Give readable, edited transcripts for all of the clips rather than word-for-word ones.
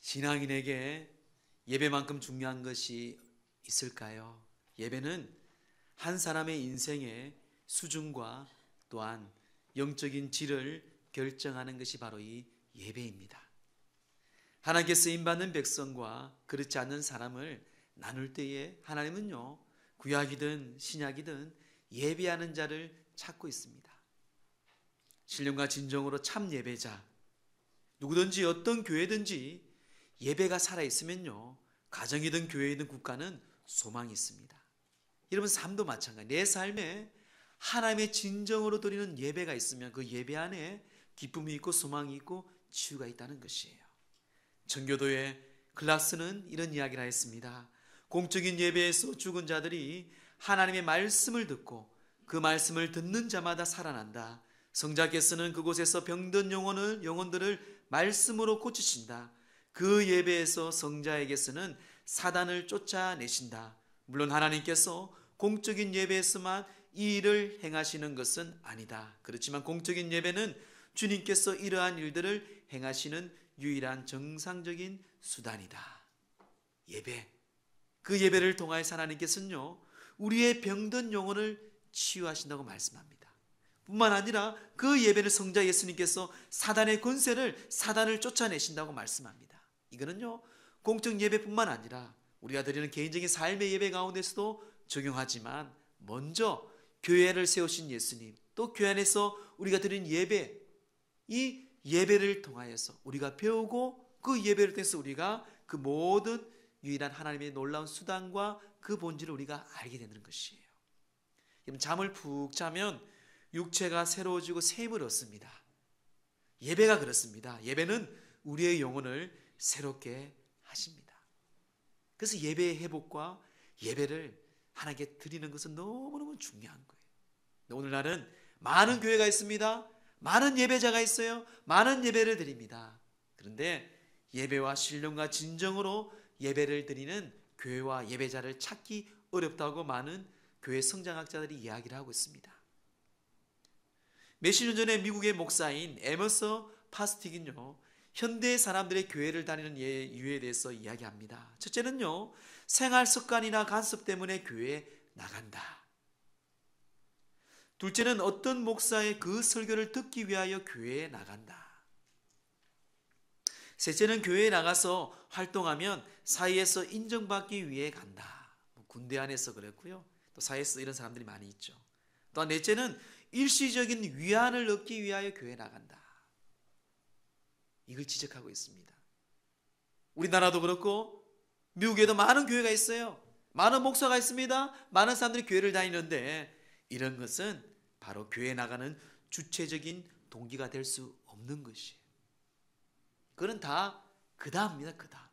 신앙인에게 예배만큼 중요한 것이 있을까요? 예배는 한 사람의 인생의 수준과 또한 영적인 질을 결정하는 것이 바로 이 예배입니다. 하나님께 쓰임받는 백성과 그렇지 않는 사람을 나눌 때에 하나님은요, 구약이든 신약이든 예배하는 자를 찾고 있습니다. 신령과 진정으로 참 예배자, 누구든지 어떤 교회든지 예배가 살아있으면요, 가정이든 교회이든 국가는 소망이 있습니다. 여러분 삶도 마찬가지. 내 삶에 하나님의 진정으로 드리는 예배가 있으면 그 예배 안에 기쁨이 있고 소망이 있고 치유가 있다는 것이에요. 청교도의 클락스는 이런 이야기를 했습니다. 공적인 예배에서 죽은 자들이 하나님의 말씀을 듣고 그 말씀을 듣는 자마다 살아난다. 성자께서는 그곳에서 병든 영혼들을 말씀으로 고치신다. 그 예배에서 성자에게서는 사단을 쫓아내신다. 물론 하나님께서 공적인 예배에서만 이 일을 행하시는 것은 아니다. 그렇지만 공적인 예배는 주님께서 이러한 일들을 행하시는 유일한 정상적인 수단이다. 예배, 그 예배를 통하여 하나님께서는요, 우리의 병든 영혼을 치유하신다고 말씀합니다. 뿐만 아니라 그 예배를 성자 예수님께서 사단의 권세를, 사단을 쫓아내신다고 말씀합니다. 이거는요, 공적 예배뿐만 아니라 우리가 드리는 개인적인 삶의 예배 가운데서도 적용하지만, 먼저 교회를 세우신 예수님, 또 교회 안에서 우리가 드리는 예배, 이 예배를 통하여서 우리가 배우고 그 예배를 통해서 우리가 그 모든 유일한 하나님의 놀라운 수단과 그 본질을 우리가 알게 되는 것이에요. 여러분, 잠을 푹 자면 육체가 새로워지고 새 힘을 얻습니다. 예배가 그렇습니다. 예배는 우리의 영혼을 새롭게 하십니다. 그래서 예배의 회복과 예배를 하나님께 드리는 것은 너무너무 중요한 거예요. 오늘날은 많은 교회가 있습니다. 많은 예배자가 있어요. 많은 예배를 드립니다. 그런데 예배와 신령과 진정으로 예배를 드리는 교회와 예배자를 찾기 어렵다고 많은 교회 성장학자들이 이야기를 하고 있습니다. 몇십 년 전에 미국의 목사인 에머서 파스틱은요, 현대 사람들의 교회를 다니는 이유에 대해서 이야기합니다. 첫째는요, 생활 습관이나 간섭 때문에 교회에 나간다. 둘째는 어떤 목사의 그 설교를 듣기 위하여 교회에 나간다. 셋째는 교회에 나가서 활동하면 사회에서 인정받기 위해 간다. 군대 안에서 그랬고요. 또 사회에서 이런 사람들이 많이 있죠. 또한 넷째는 일시적인 위안을 얻기 위하여 교회에 나간다. 이걸 지적하고 있습니다. 우리나라도 그렇고 미국에도 많은 교회가 있어요. 많은 목사가 있습니다. 많은 사람들이 교회를 다니는데 이런 것은 바로 교회에 나가는 주체적인 동기가 될 수 없는 것이에요. 그건 다 그다음입니다. 그다음.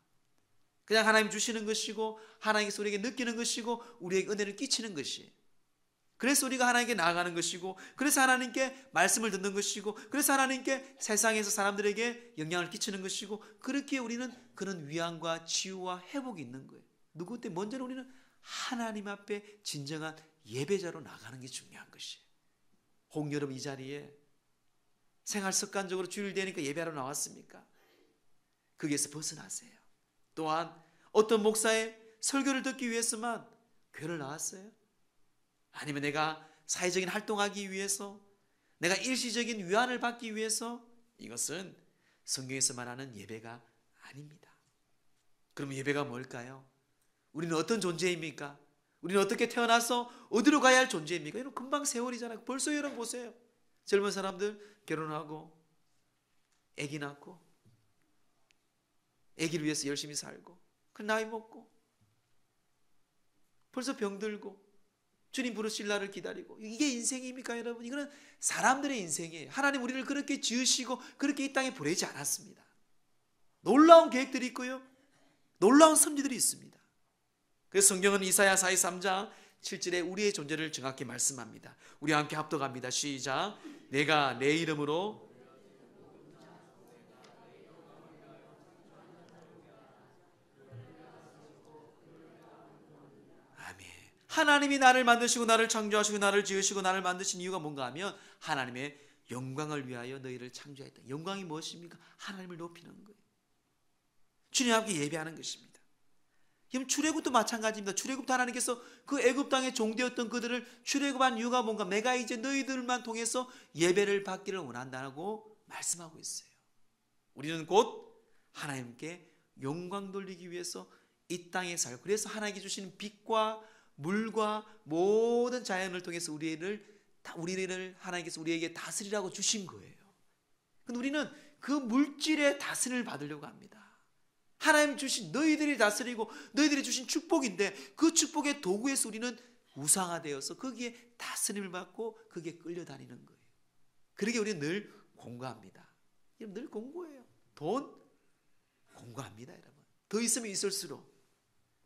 그냥 하나님 주시는 것이고 하나님께서 우리에게 느끼는 것이고 우리에게 은혜를 끼치는 것이에요. 그래서 우리가 하나님께 나아가는 것이고, 그래서 하나님께 말씀을 듣는 것이고, 그래서 하나님께 세상에서 사람들에게 영향을 끼치는 것이고, 그렇게 우리는 그런 위안과 치유와 회복이 있는 거예요. 누구 때? 먼저는 우리는 하나님 앞에 진정한 예배자로 나가는 게 중요한 것이에요. 혹 여러분 이 자리에 생활 습관적으로 주일 되니까 예배하러 나왔습니까? 거기에서 벗어나세요. 또한 어떤 목사의 설교를 듣기 위해서만 교회를 나왔어요? 아니면 내가 사회적인 활동하기 위해서, 내가 일시적인 위안을 받기 위해서, 이것은 성경에서 말하는 예배가 아닙니다. 그럼 예배가 뭘까요? 우리는 어떤 존재입니까? 우리는 어떻게 태어나서 어디로 가야 할 존재입니까? 여러분 금방 세월이잖아요. 벌써 여러분 보세요. 젊은 사람들 결혼하고 아기 낳고 아기를 위해서 열심히 살고 그 나이 먹고 벌써 병들고 주님 부르실 날을 기다리고, 이게 인생입니까 여러분? 이거는 사람들의 인생이에요. 하나님 우리를 그렇게 지으시고 그렇게 이 땅에 보내지 않았습니다. 놀라운 계획들이 있고요, 놀라운 섭리들이 있습니다. 그래서 성경은 이사야 43장 7절에 우리의 존재를 정확히 말씀합니다. 우리 함께 합독합니다. 시작. 내가 내 이름으로 하나님이 나를 만드시고 나를 창조하시고 나를 지으시고 나를 만드신 이유가 뭔가 하면 하나님의 영광을 위하여 너희를 창조했다. 영광이 무엇입니까? 하나님을 높이는 거예요. 주님 앞에 예배하는 것입니다. 그럼 출애굽도 마찬가지입니다. 출애굽도 하나님께서 그 애굽 땅에 종되었던 그들을 출애굽한 이유가 뭔가 내가 이제 너희들만 통해서 예배를 받기를 원한다고 말씀하고 있어요. 우리는 곧 하나님께 영광 돌리기 위해서 이 땅에 살고, 그래서 하나님께 주시는 빛과 물과 모든 자연을 통해서 우리를 하나님께서 우리에게 다스리라고 주신 거예요. 근데 우리는 그 물질의 다스림을 받으려고 합니다. 하나님 주신 너희들이 다스리고 너희들이 주신 축복인데 그 축복의 도구에서 우리는 우상화되어서 거기에 다스림을 받고 거기에 끌려다니는 거예요. 그러게 우리는 늘 공고합니다. 늘 공고해요. 돈 공고합니다, 여러분. 더 있으면 있을수록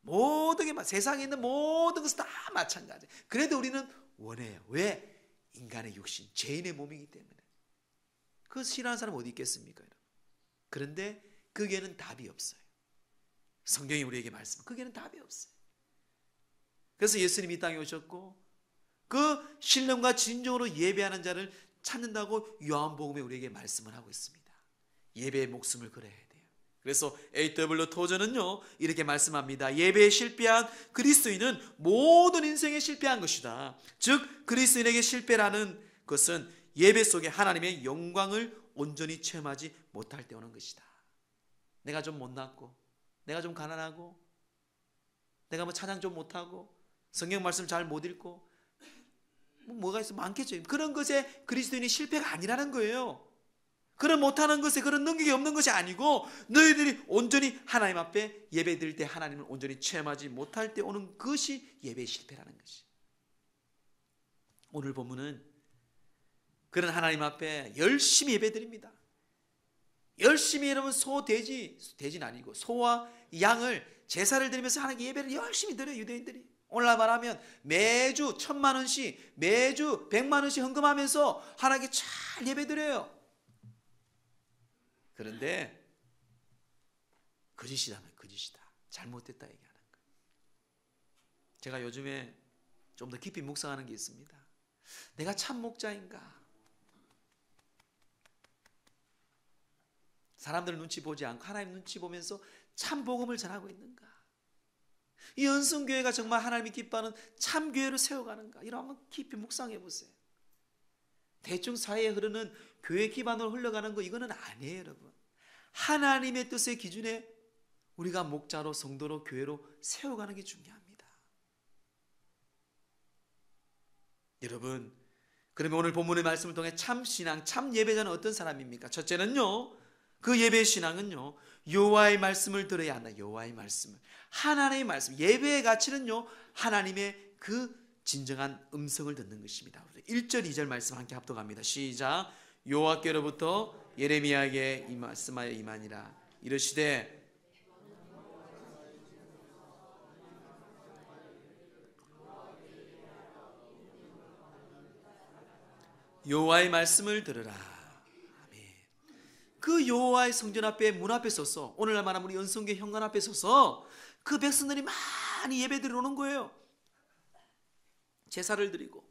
모든 게 세상에 있는 모든 것은 다 마찬가지. 그래도 우리는 원해요. 왜? 인간의 육신, 죄인의 몸이기 때문에. 그거 싫어하는 사람 어디 있겠습니까, 여러분? 그런데 거기에는 답이 없어요. 성경이 우리에게 말씀하고 거기에는 답이 없어요. 그래서 예수님이 이 땅에 오셨고 그 신령과 진정으로 예배하는 자를 찾는다고 요한복음에 우리에게 말씀을 하고 있습니다. 예배의 목숨을 걸어야 돼요. 그래서 A.W. 토저는요 이렇게 말씀합니다. 예배에 실패한 그리스도인은 모든 인생에 실패한 것이다. 즉 그리스도인에게 실패라는 것은 예배 속에 하나님의 영광을 온전히 체험하지 못할 때 오는 것이다. 내가 좀 못났고, 내가 좀 가난하고, 내가 뭐 찬양 좀 못하고, 성경 말씀 잘 못 읽고, 뭐가 있어 많겠죠. 그런 것에 그리스도인이 실패가 아니라는 거예요. 그런 못하는 것에 그런 능력이 없는 것이 아니고 너희들이 온전히 하나님 앞에 예배 드릴 때 하나님을 온전히 체험하지 못할 때 오는 것이 예배의 실패라는 것이. 오늘 본문은 그런 하나님 앞에 열심히 예배 드립니다. 열심히 여러분 돼지는 아니고 소와 양을 제사를 드리면서 하나님께 예배를 열심히 드려요. 유대인들이 오늘날 말하면 매주 1,000만 원씩 매주 100만 원씩 헌금하면서 하나님께 잘 예배 드려요. 그런데 거짓이라면 거짓이다, 잘못됐다 얘기하는 거예요. 제가 요즘에 좀 더 깊이 묵상하는 게 있습니다. 내가 참 목자인가? 사람들 눈치 보지 않고 하나님 눈치 보면서 참 복음을 전하고 있는가? 이 연성교회가 정말 하나님이 기뻐하는 참 교회로 세워가는가? 이런 한번 깊이 묵상해 보세요. 대충 사회에 흐르는 교회 기반으로 흘러가는 거 이거는 아니에요, 여러분. 하나님의 뜻의 기준에 우리가 목자로 성도로 교회로 세워가는 게 중요합니다. 여러분, 그러면 오늘 본문의 말씀을 통해 참 신앙, 참 예배자는 어떤 사람입니까? 첫째는요, 그 예배의 신앙은요, 여호와의 말씀을 들어야 한다. 여호와의 말씀을, 하나님의 말씀. 예배의 가치는요, 하나님의 그 진정한 음성을 듣는 것입니다. 1절 2절 말씀 함께 합독합니다. 시작. 여호와께로부터 예레미야에게 이 말씀하여 임하니라. 이르시되 여호와의 말씀을 들으라. 아멘. 그 여호와의 성전 앞에 문 앞에 서서, 오늘날 말하면 우리 연성교회 현관 앞에 서서 그 백성들이 많이 예배드리러 오는 거예요. 제사를 드리고.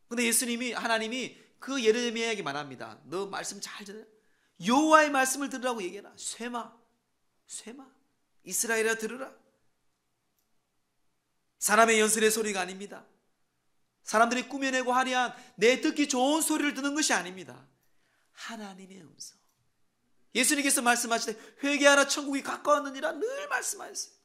근데 예수님이, 하나님이 그 예레미야에게 말합니다. 너 말씀 잘 들어. 여호와의 말씀을 들으라고 얘기해라. 쇠마 이스라엘아 들으라. 사람의 연설의 소리가 아닙니다. 사람들이 꾸며내고 화려한 내 듣기 좋은 소리를 듣는 것이 아닙니다. 하나님의 음성. 예수님께서 말씀하시되 회개하라 천국이 가까웠느니라 늘 말씀하셨어요.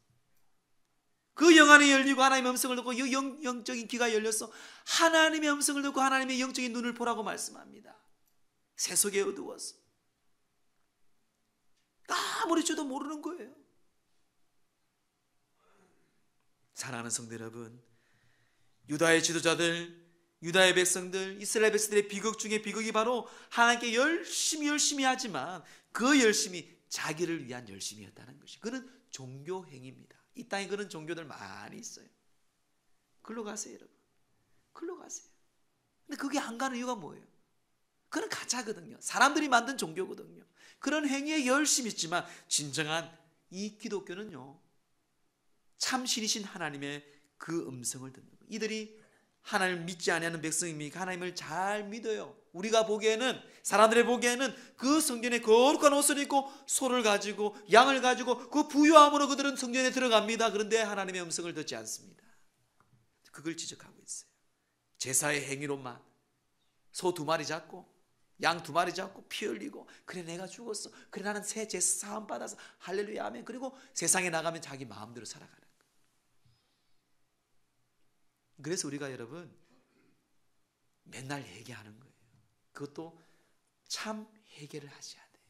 그 영안이 열리고 하나님의 음성을 듣고 영적인 귀가 열려서 하나님의 음성을 듣고 하나님의 영적인 눈을 보라고 말씀합니다. 세속에 어두워서 아무리 줘도 모르는 거예요. 사랑하는 성도 여러분, 유다의 지도자들, 유다의 백성들, 이스라엘 백성들의 비극 중에 비극이 바로 하나님께 열심히 하지만 그 열심이 자기를 위한 열심이었다는 것이, 그는 종교 행위입니다. 이 땅에 그런 종교들 많이 있어요. 글로 가세요, 여러분. 글로 가세요. 근데 그게 안 가는 이유가 뭐예요? 그건 가짜거든요. 사람들이 만든 종교거든요. 그런 행위에 열심히 있지만 진정한 이 기독교는요, 참신이신 하나님의 그 음성을 듣는 거예요. 이들이 하나님을 믿지 아니하는 백성입니까? 하나님을 잘 믿어요. 우리가 보기에는, 사람들이 보기에는 그 성전에 거룩한 옷을 입고 소를 가지고 양을 가지고 그 부유함으로 그들은 성전에 들어갑니다. 그런데 하나님의 음성을 듣지 않습니다. 그걸 지적하고 있어요. 제사의 행위로만 소 2마리 잡고 양 2마리 잡고 피 흘리고, 그래 내가 죽었어, 그래 나는 새 제사 사함 받아서 할렐루야 아멘, 그리고 세상에 나가면 자기 마음대로 살아가는 거예요. 그래서 우리가 여러분 맨날 회개하는 거예요. 그것도 참 회개를 하셔야 돼요.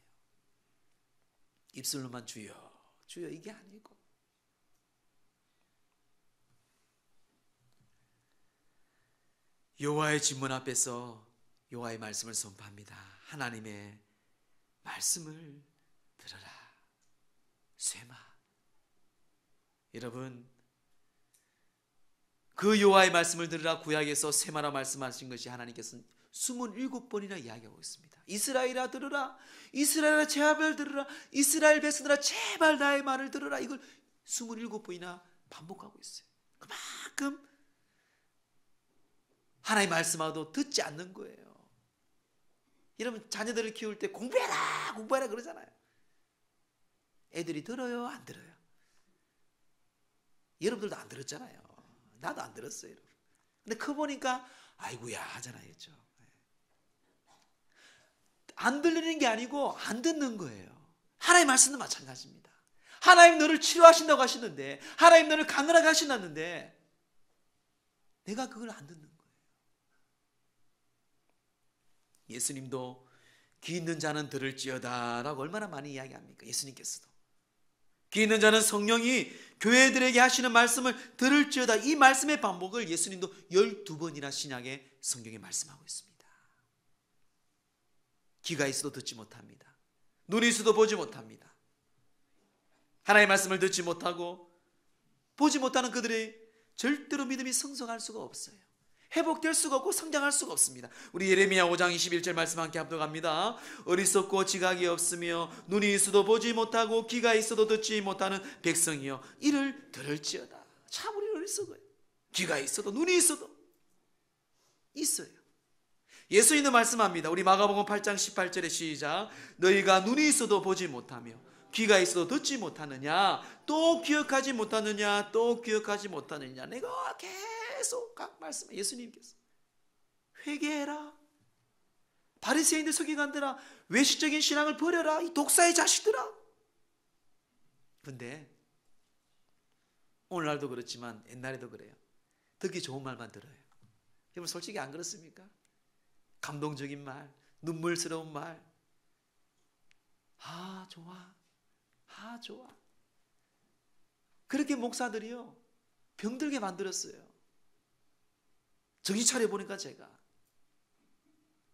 입술로만 주여 주여 이게 아니고, 여호와의 진문 앞에서 여호와의 말씀을 선포합니다. 하나님의 말씀을 들어라 쇠마. 여러분, 그 여호와의 말씀을 들으라 구약에서 쇠마라 말씀하신 것이 하나님께서는 27번이나 이야기하고 있습니다. 이스라엘아 들으라, 이스라엘아 제발 들으라, 이스라엘 백성들아 제발 나의 말을 들으라. 이걸 27번이나 반복하고 있어요. 그만큼 하나님 말씀하고도 듣지 않는 거예요. 여러분, 자녀들을 키울 때 공부해라 공부해라 그러잖아요. 애들이 들어요 안 들어요? 여러분들도 안 들었잖아요. 나도 안 들었어요. 여러분. 근데 커보니까 아이고야 하잖아요. 그렇죠? 안 들리는 게 아니고 안 듣는 거예요. 하나님 말씀도 마찬가지입니다. 하나님 너를 치료하신다고 하시는데, 하나님 너를 강건하게 하신다는데 내가 그걸 안 듣는 거예요. 예수님도 귀 있는 자는 들을지어다 라고 얼마나 많이 이야기합니까? 예수님께서도 귀 있는 자는 성령이 교회들에게 하시는 말씀을 들을지어다, 이 말씀의 반복을 예수님도 12번이나 신약의 성경에 말씀하고 있습니다. 귀가 있어도 듣지 못합니다. 눈이 있어도 보지 못합니다. 하나님의 말씀을 듣지 못하고 보지 못하는 그들이 절대로 믿음이 성숙할 수가 없어요. 회복될 수가 없고 성장할 수가 없습니다. 우리 예레미야 5장 21절 말씀 함께 합독합니다. 어리석고 지각이 없으며 눈이 있어도 보지 못하고 귀가 있어도 듣지 못하는 백성이여 이를 들을지어다. 참 우리는 어리석어요. 귀가 있어도 눈이 있어도 있어요. 예수님도 말씀합니다. 우리 마가복음 8장 18절에 시작. 너희가 눈이 있어도 보지 못하며 귀가 있어도 듣지 못하느냐, 또 기억하지 못하느냐, 또 기억하지 못하느냐. 내가 계속 각 말씀, 예수님께서 회개해라, 바리새인들 서기관들아 외식적인 신앙을 버려라, 이 독사의 자식들아. 근데 오늘날도 그렇지만 옛날에도 그래요. 듣기 좋은 말만 들어요. 여러분 솔직히 안 그렇습니까? 감동적인 말, 눈물스러운 말, 아 좋아, 아 좋아. 그렇게 목사들이요 병들게 만들었어요. 정신 차려 보니까 제가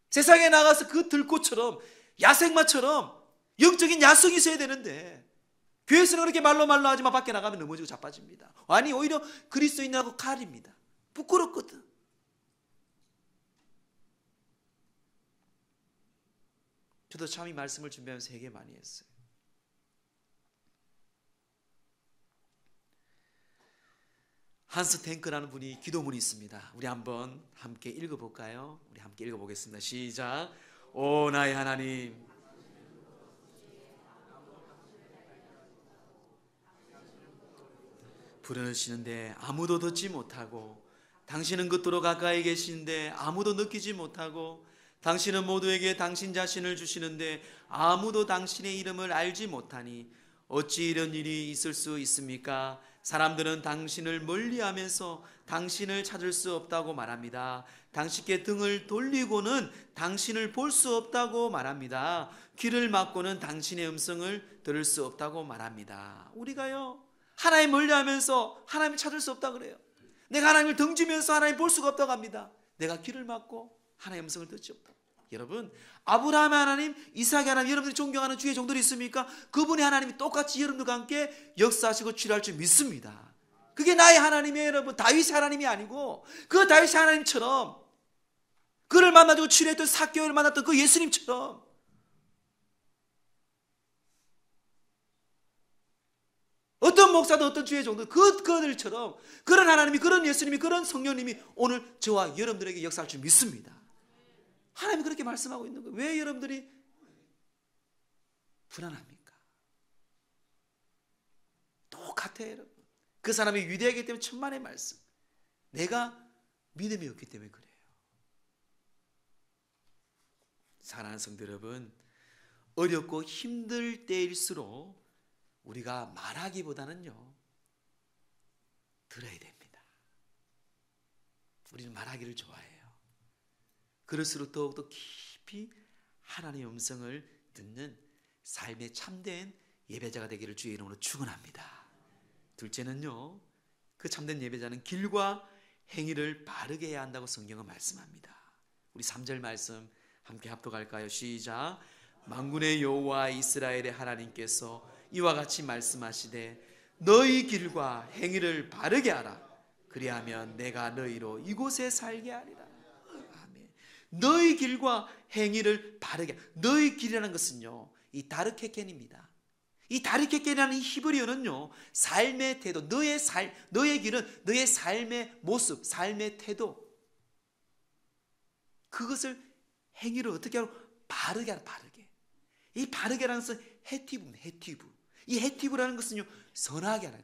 세상에 나가서 그 들꽃처럼 야생마처럼 영적인 야성이 있어야 되는데, 교회에서는 그렇게 말로 하지만 밖에 나가면 넘어지고 자빠집니다. 아니 오히려 그리스도인하고 칼입니다. 부끄럽거든. 저도 참 이 말씀을 준비하면서 되게 많이 했어요. 한스 탱크라는 분이 기도문이 있습니다. 우리 한번 함께 읽어볼까요? 우리 함께 읽어보겠습니다. 시작. 오 나의 하나님, 부르시는데 아무도 듣지 못하고, 당신은 그토록 가까이 계시는데 아무도 느끼지 못하고, 당신은 모두에게 당신 자신을 주시는데 아무도 당신의 이름을 알지 못하니 어찌 이런 일이 있을 수 있습니까? 사람들은 당신을 멀리하면서 당신을 찾을 수 없다고 말합니다. 당신께 등을 돌리고는 당신을 볼 수 없다고 말합니다. 귀를 막고는 당신의 음성을 들을 수 없다고 말합니다. 우리가요 하나님 멀리하면서 하나님을 찾을 수 없다고 그래요. 내가 하나님을 등지면서 하나님 볼 수가 없다고 합니다. 내가 귀를 막고 하나님의 음성을 듣지 못하고. 여러분, 아브라함의 하나님, 이삭의 하나님, 여러분들이 존경하는 주의 종들이 있습니까? 그분의 하나님이 똑같이 여러분들과 함께 역사하시고 치료할 줄 믿습니다. 그게 나의 하나님이에요. 여러분, 다윗의 하나님이 아니고 그 다윗의 하나님처럼, 그를 만나주고 치료했던 삭개오를 만났던 그 예수님처럼, 어떤 목사도 어떤 주의 종들, 그들처럼 그런 하나님이, 그런 예수님이, 그런 성령님이 오늘 저와 여러분들에게 역사할 줄 믿습니다. 하나님이 그렇게 말씀하고 있는 거예요. 왜 여러분들이 불안합니까? 똑같아요, 여러분. 그 사람이 위대하기 때문에 천만의 말씀. 내가 믿음이 없기 때문에 그래요. 사랑하는 성도 여러분, 어렵고 힘들 때일수록 우리가 말하기보다는요, 들어야 됩니다. 우리는 말하기를 좋아해요. 그럴수록 더욱더 깊이 하나님의 음성을 듣는 삶에 참된 예배자가 되기를 주의 이름으로 축원합니다. 둘째는요, 그 참된 예배자는 길과 행위를 바르게 해야 한다고 성경은 말씀합니다. 우리 3절 말씀 함께 합독할까요? 시작. 만군의 여호와 이스라엘의 하나님께서 이와 같이 말씀하시되 너희 길과 행위를 바르게 하라. 그리하면 내가 너희로 이곳에 살게 하리라. 아멘. 너희 길과 행위를 바르게. 너희 길이라는 것은요, 이 다르케켄입니다. 이 다르케켄이라는 히브리어는요, 삶의 태도, 너의 길은 너의 삶의 모습, 삶의 태도, 그것을 행위를 어떻게 하고 바르게 하라. 바르게. 이 바르게라는 것은 헤티브입니다. 헤티브. 이 헤티브라는 것은요, 선하게 하라.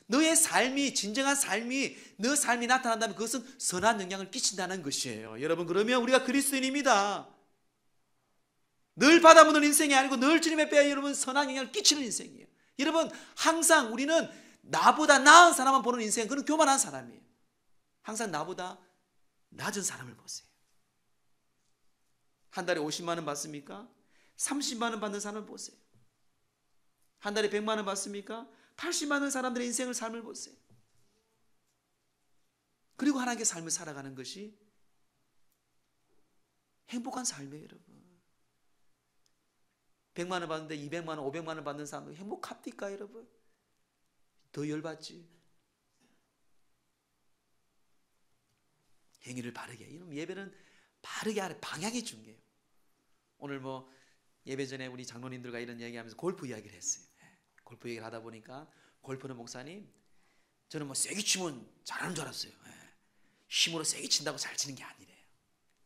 너의 삶이, 진정한 삶이, 너 삶이 나타난다면 그것은 선한 영향을 끼친다는 것이에요. 여러분, 그러면 우리가 그리스도인입니다. 늘 받아보는 인생이 아니고 늘 주님의 배에 여러분 선한 영향을 끼치는 인생이에요. 여러분, 항상 우리는 나보다 나은 사람만 보는 인생, 그건 교만한 사람이에요. 항상 나보다 낮은 사람을 보세요. 한 달에 50만 원 받습니까? 30만 원 받는 사람을 보세요. 한 달에 100만 원 받습니까? 80만 원 사람들의 인생을, 삶을 보세요. 그리고 하나님께 삶을 살아가는 것이 행복한 삶이에요, 여러분. 100만 원 받는데 200만 원, 500만 원 받는 사람도 행복합니까, 여러분? 더 열받지. 행위를 바르게. 이런 예배는 바르게 하는 방향이 중요해요. 오늘 예배 전에 우리 장로님들과 이런 얘기하면서 골프 이야기를 했어요. 골프 얘기를 하다 보니까 골프는 목사님, 저는 세게 치면 잘하는 줄 알았어요. 힘으로 세게 친다고 잘 치는 게 아니래요.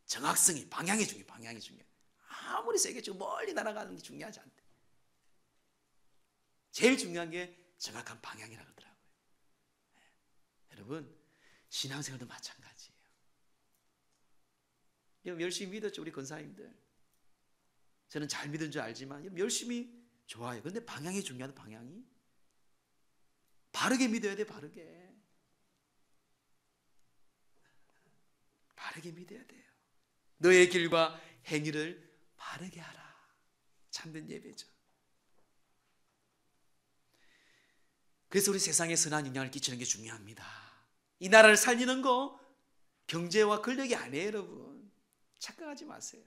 정확성이, 방향이 중요해요. 방향이 중요해요. 아무리 세게 치고 멀리 날아가는 게 중요하지 않대. 제일 중요한 게 정확한 방향이라고 하더라고요. 여러분, 신앙생활도 마찬가지예요. 열심히 믿었죠, 우리 권사님들. 저는 잘 믿은 줄 알지만 열심히 좋아요. 그런데 방향이 중요하다. 방향이 바르게 믿어야 돼. 바르게 믿어야 돼요. 너의 길과 행위를 바르게 하라. 참된 예배죠. 그래서 우리 세상에 선한 영향을 끼치는 게 중요합니다. 이 나라를 살리는 거 경제와 권력이 아니에요, 여러분. 착각하지 마세요.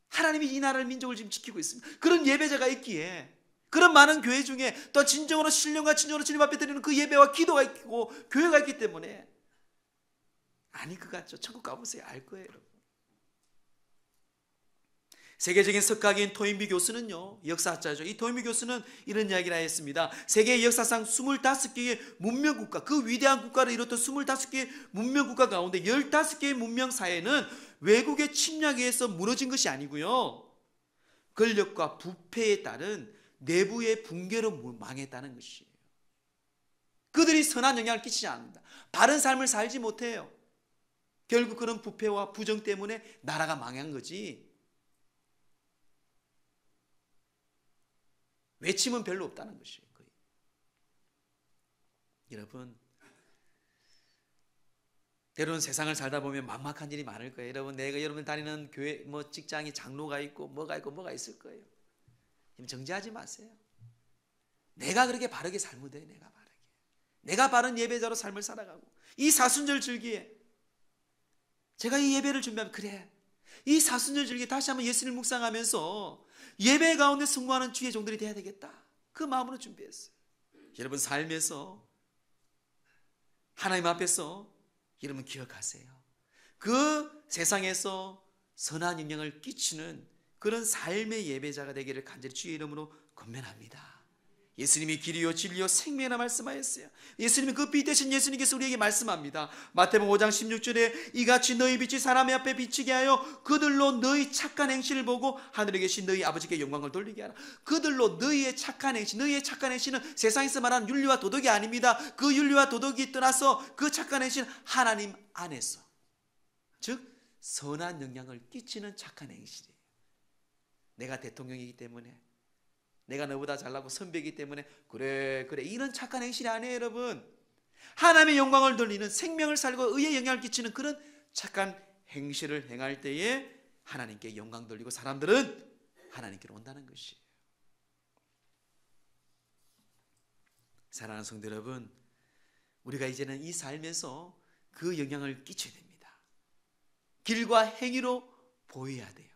하나님이 이 나라를, 민족을 지금 지키고 있습니다. 그런 예배자가 있기에, 그런 많은 교회 중에 또 진정으로 신령과 진정으로 주님 앞에 드리는 그 예배와 기도가 있고 교회가 있기 때문에 아닐 것 같죠? 천국 가보세요. 알 거예요, 여러분. 세계적인 석학인 토인비 교수는요, 역사학자죠. 이 토인비 교수는 이런 이야기를 했습니다. 세계 역사상 25개의 문명국가, 그 위대한 국가를 이뤘던 25개의 문명국가 가운데 15개의 문명사회는 외국의 침략에 의해서 무너진 것이 아니고요, 권력과 부패에 따른 내부의 붕괴로 망했다는 것이에요. 그들이 선한 영향을 끼치지 않는다. 바른 삶을 살지 못해요. 결국 그런 부패와 부정 때문에 나라가 망한 거지, 외침은 별로 없다는 것이에요. 거의. 여러분, 때로는 세상을 살다 보면 막막한 일이 많을 거예요. 여러분 다니는 교회, 직장이 장로가 있고 뭐가 있을 거예요. 정죄하지 마세요. 내가 그렇게 바르게 살면 돼. 내가 바른 예배자로 삶을 살아가고, 이 사순절 즐기에 제가 이 예배를 준비하면, 그래, 이 사순절 즐기에 다시 한번 예수를 묵상하면서 예배 가운데 승부하는 주의 종들이 되어야 되겠다. 그 마음으로 준비했어요. 여러분 삶에서, 하나님 앞에서 여러분 기억하세요. 그 세상에서 선한 영향을 끼치는 그런 삶의 예배자가 되기를 간절히 주의 이름으로 권면합니다. 예수님이 길이요 진리요 생명이라 말씀하였어요. 예수님이 그 빛 대신 예수님께서 우리에게 말씀합니다. 마태복음 5장 16절에 이같이 너희 빛이 사람의 앞에 비치게 하여 그들로 너희 착한 행실을 보고 하늘에 계신 너희 아버지께 영광을 돌리게 하라. 그들로 너희의 착한 행실, 너희의 착한 행실은 세상에서 말하는 윤리와 도덕이 아닙니다. 그 윤리와 도덕이 떠나서 그 착한 행실은 하나님 안에서, 즉 선한 영향을 끼치는 착한 행실이에요. 내가 대통령이기 때문에, 내가 너보다 잘나고 선배이기 때문에 그래 이런 착한 행실이 아니에요. 여러분, 하나님의 영광을 돌리는, 생명을 살고 의에 영향을 끼치는 그런 착한 행실을 행할 때에 하나님께 영광 돌리고 사람들은 하나님께로 온다는 것이에요. 사랑하는 성도 여러분, 우리가 이제는 이 삶에서 그 영향을 끼쳐야 됩니다. 길과 행위로 보여야 돼요.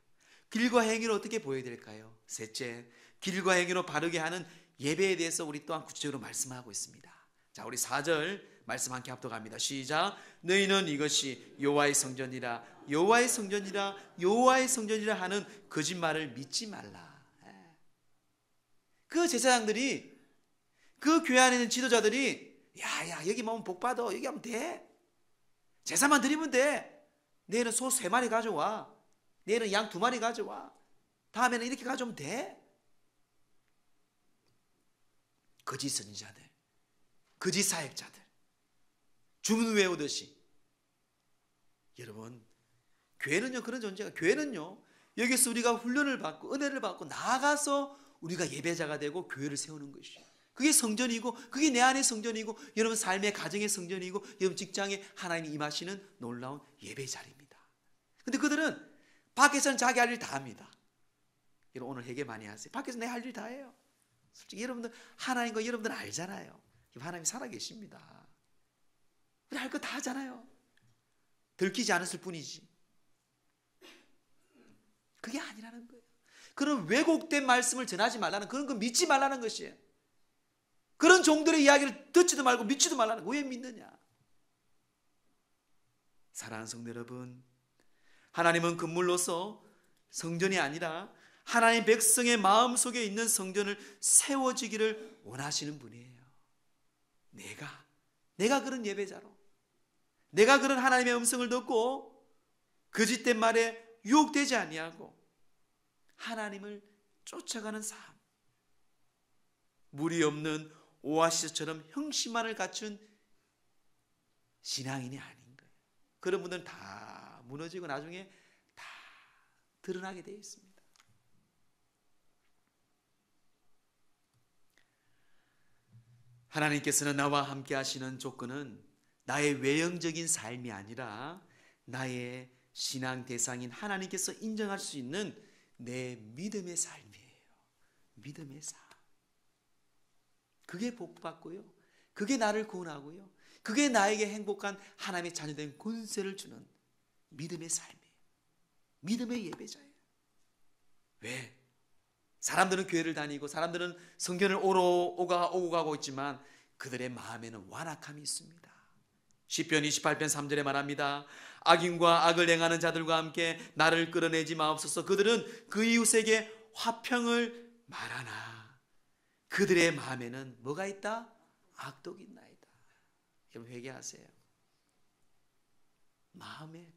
길과 행위로 어떻게 보여야 될까요? 셋째, 길과 행위로 바르게 하는 예배에 대해서 우리 또한 구체적으로 말씀하고 있습니다. 자, 우리 4절 말씀 함께 합독합니다. 시작. 너희는 이것이 여호와의 성전이라 여호와의 성전이라 여호와의 성전이라 하는 거짓말을 믿지 말라. 그 제사장들이, 그 교회 안에 있는 지도자들이 야 여기 오면 복 받아, 여기 하면 돼, 제사만 드리면 돼, 내일은 소 3마리 가져와, 내일은 양 2마리 가져와, 다음에는 이렇게 가져오면 돼. 거짓 선지자들, 거짓 사역자들, 주문 외우듯이. 여러분, 교회는요 그런 존재가, 교회는요 여기서 우리가 훈련을 받고 은혜를 받고 나아가서 우리가 예배자가 되고 교회를 세우는 것이에요. 그게 성전이고, 그게 내 안의 성전이고, 여러분 삶의 가정의 성전이고, 여러분 직장에 하나님이 임하시는 놀라운 예배 자리입니다. 근데 그들은 밖에서는 자기 할 일 다 합니다. 여러분 오늘 회개 많이 하세요. 밖에서 내 할 일 다 해요. 솔직히 여러분들 하나님과 여러분들 알잖아요. 하나님이 살아계십니다. 우리 할 거 다 하잖아요. 들키지 않았을 뿐이지. 그게 아니라는 거예요. 그런 왜곡된 말씀을 전하지 말라는, 그런 거 믿지 말라는 것이에요. 그런 종들의 이야기를 듣지도 말고 믿지도 말라는 거예요. 왜 믿느냐? 사랑하는 성도 여러분, 하나님은 건물로서 성전이 아니라 하나님 백성의 마음속에 있는 성전을 세워지기를 원하시는 분이에요. 내가 그런 예배자로, 내가 그런 하나님의 음성을 듣고 거짓된 말에 유혹되지 아니하고 하나님을 쫓아가는 삶, 물이 없는 오아시스처럼 형식만을 갖춘 신앙인이 아닌 거예요. 그런 분들은 다 무너지고 나중에 다 드러나게 되어 있습니다. 하나님께서는 나와 함께 하시는 조건은 나의 외형적인 삶이 아니라 나의 신앙 대상인 하나님께서 인정할 수 있는 내 믿음의 삶이에요. 믿음의 삶. 그게 복받고요, 그게 나를 구원하고요, 그게 나에게 행복한 하나님의 자녀된 권세를 주는 믿음의 삶이에요. 믿음의 예배자예요. 왜? 사람들은 교회를 다니고 사람들은 성전을 오고 가고 있지만 그들의 마음에는 완악함이 있습니다. 시편 28편 3절에 말합니다. 악인과 악을 행하는 자들과 함께 나를 끌어내지 마옵소서. 그들은 그 이웃에게 화평을 말하나 그들의 마음에는 뭐가 있다? 악독이 있나이다. 여러분 회개하세요. 마음에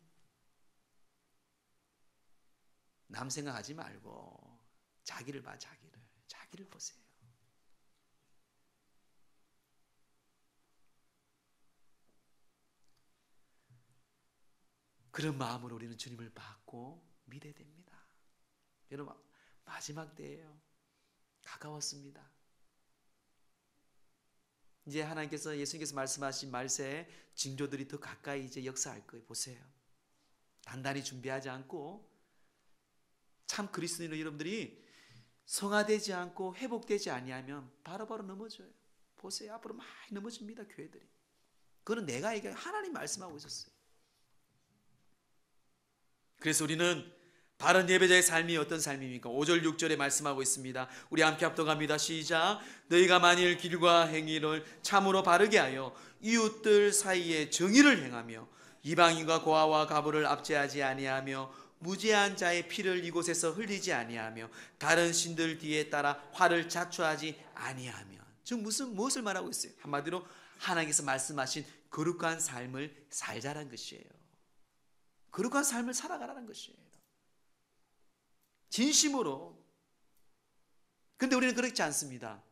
남 생각하지 말고 자기를 봐. 자기를 보세요. 그런 마음으로 우리는 주님을 받고 믿어야 됩니다. 여러분 마지막 때예요. 가까웠습니다. 이제 하나님께서, 예수님께서 말씀하신 말세에 징조들이 더 가까이 이제 역사할 거예요. 보세요. 단단히 준비하지 않고 참 그리스도인의 여러분들이 성화되지 않고 회복되지 아니하면 바로바로 넘어져요. 보세요. 앞으로 많이 넘어집니다. 교회들이. 그거는 내가 얘기해, 하나님 말씀하고 있었어요. 그래서 우리는 바른 예배자의 삶이 어떤 삶입니까? 5절 6절에 말씀하고 있습니다. 우리 함께 합독합니다. 시작. 너희가 만일 길과 행위를 참으로 바르게 하여 이웃들 사이에 정의를 행하며 이방인과 고아와 가부를 압제하지 아니하며 무죄한 자의 피를 이곳에서 흘리지 아니하며 다른 신들 뒤에 따라 화를 자초하지 아니하며. 즉 무엇을 말하고 있어요? 한마디로 하나님께서 말씀하신 거룩한 삶을 살자라는 것이에요. 거룩한 삶을 살아가라는 것이에요. 진심으로. 근데 우리는 그렇지 않습니다.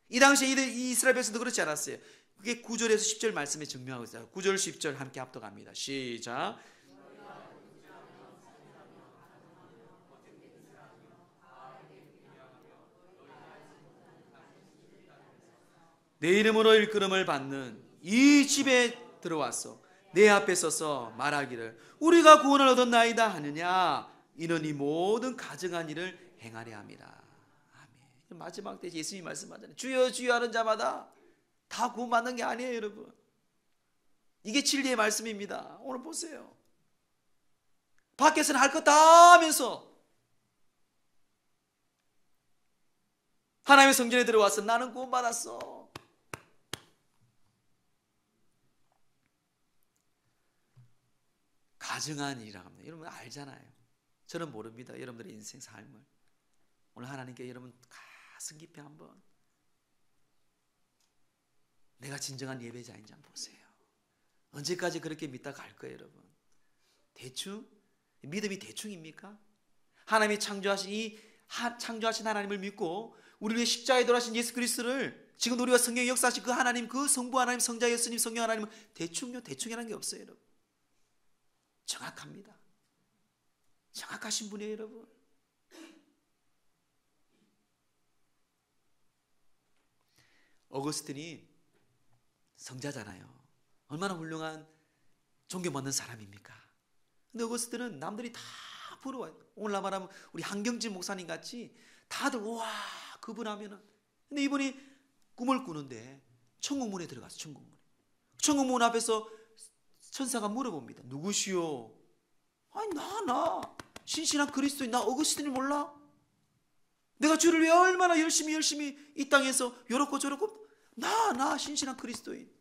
이 당시에 이 이스라엘 백성도 그렇지 않았어요. 그게 9절에서 10절 말씀에 증명하고 있어요. 9절 10절 함께 합독합니다. 시작. 내 이름으로 일컬음을 받는 이 집에 들어와서 내 앞에 서서 말하기를 우리가 구원을 얻었나이다 하느냐. 이는 이 모든 가증한 일을 행하려 함이라. 아멘. 마지막 때 예수님이 말씀하잖아요. 주여 주여 하는 자마다 다 구원받는 게 아니에요, 여러분. 이게 진리의 말씀입니다. 오늘 보세요. 밖에서는 할 것 다 하면서 하나님의 성전에 들어와서 나는 구원받았어. 가증한 일이라고 합니다. 여러분 알잖아요. 저는 모릅니다. 여러분들의 인생 삶을. 오늘 하나님께 여러분 가슴 깊이 한번 내가 진정한 예배자인지 한번 보세요. 언제까지 그렇게 믿다 갈 거예요, 여러분? 대충? 믿음이 대충입니까? 하나님이 창조하신 하나님을 믿고 우리 위해 십자가에 돌아가신 예수 그리스도를 지금 우리가 성경에 역사하신 그 하나님, 그 성부 하나님, 성자 예수님, 성령 하나님은 대충이라는 게 없어요, 여러분. 정확합니다. 정확하신 분이에요, 여러분. 어거스틴이 성자잖아요. 얼마나 훌륭한 존경받는 사람입니까? 근데 어거스틴은 남들이 다 부러워요. 오늘날 말하면 우리 한경진 목사님 같이 다들 와 그분 하면은. 근데 이분이 꿈을 꾸는데 천국문에 들어갔어. 천국문 앞에서 천사가 물어봅니다. 누구시오? 아니 나 신실한 그리스도인 나 어거스틴이 몰라? 내가 주를 위해 얼마나 열심히 이 땅에서 요렇고 저렇고 나 신실한 그리스도인.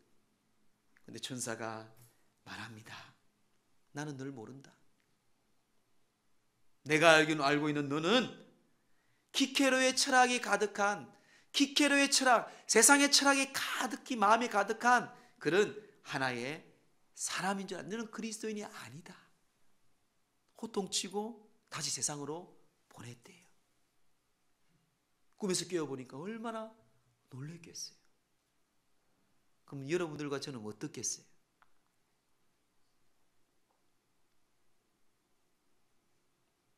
근데 천사가 말합니다. 나는 널 모른다. 내가 알고 있는 너는 키케로의 철학이 가득한 키케로의 철학, 세상의 철학이 가득히 마음에 가득한 그런 하나의 사람인 줄 알아. 너는 그리스도인이 아니다. 호통치고 다시 세상으로 보냈대요. 꿈에서 깨어보니까 얼마나 놀랬겠어요. 그럼 여러분들과 저는 어떻겠어요?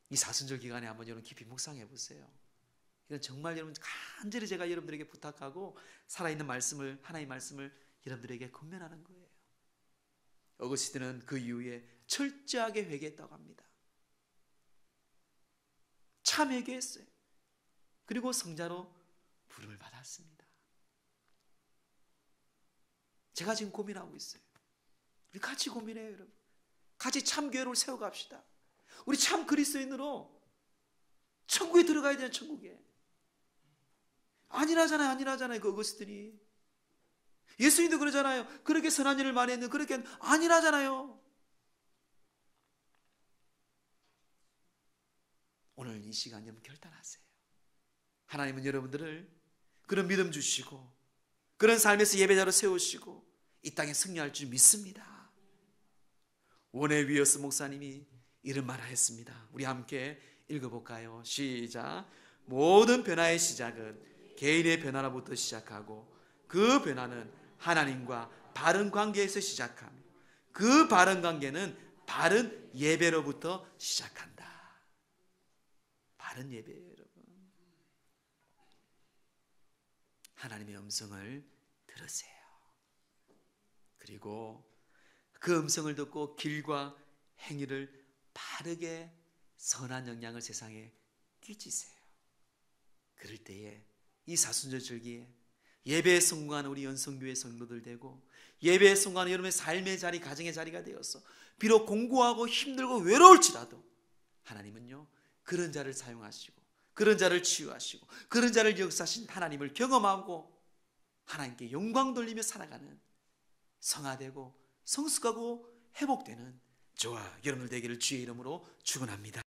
이 사순절 기간에 한번 여러분 깊이 묵상해 보세요. 이건 정말 여러분 간절히 제가 여러분들에게 부탁하고 살아있는 말씀을 하나님의 말씀을 여러분들에게 권면하는 거예요. 어거스틴은 그 이후에 철저하게 회개했다고 합니다. 참 회개했어요. 그리고 성자로 부름을 받았습니다. 제가 지금 고민하고 있어요. 우리 같이 고민해요, 여러분. 같이 참 교회를 세워갑시다. 우리 참 그리스도인으로 천국에 들어가야 돼요. 천국에. 아니라잖아요. 그 어거스틴이. 예수님도 그러잖아요. 그렇게 선한 일을 많이 했는데 그렇게 아니라잖아요. 오늘 이 시간 여러분 결단하세요. 하나님은 여러분들을 그런 믿음 주시고 그런 삶에서 예배자로 세우시고 이 땅에 승리할 줄 믿습니다. 원의 위어스 목사님이 이런 말을 했습니다. 우리 함께 읽어볼까요? 시작. 모든 변화의 시작은 개인의 변화로부터 시작하고 그 변화는 하나님과 바른 관계에서 시작하며 그 바른 관계는 바른 예배로부터 시작한다. 바른 예배예요, 여러분. 하나님의 음성을 들으세요. 그리고 그 음성을 듣고 길과 행위를 바르게 선한 영향을 세상에 끼치세요. 그럴 때에 이 사순절 절기에 예배에 성공하는 우리 연성교회 성도들 되고 예배에 성공하는 여러분의 삶의 자리, 가정의 자리가 되어서 비록 공고하고 힘들고 외로울지라도 하나님은요 그런 자를 사용하시고 그런 자를 치유하시고 그런 자를 역사하신 하나님을 경험하고 하나님께 영광 돌리며 살아가는 성화되고 성숙하고 회복되는 저와 여러분들 되기를 주의 이름으로 축원합니다.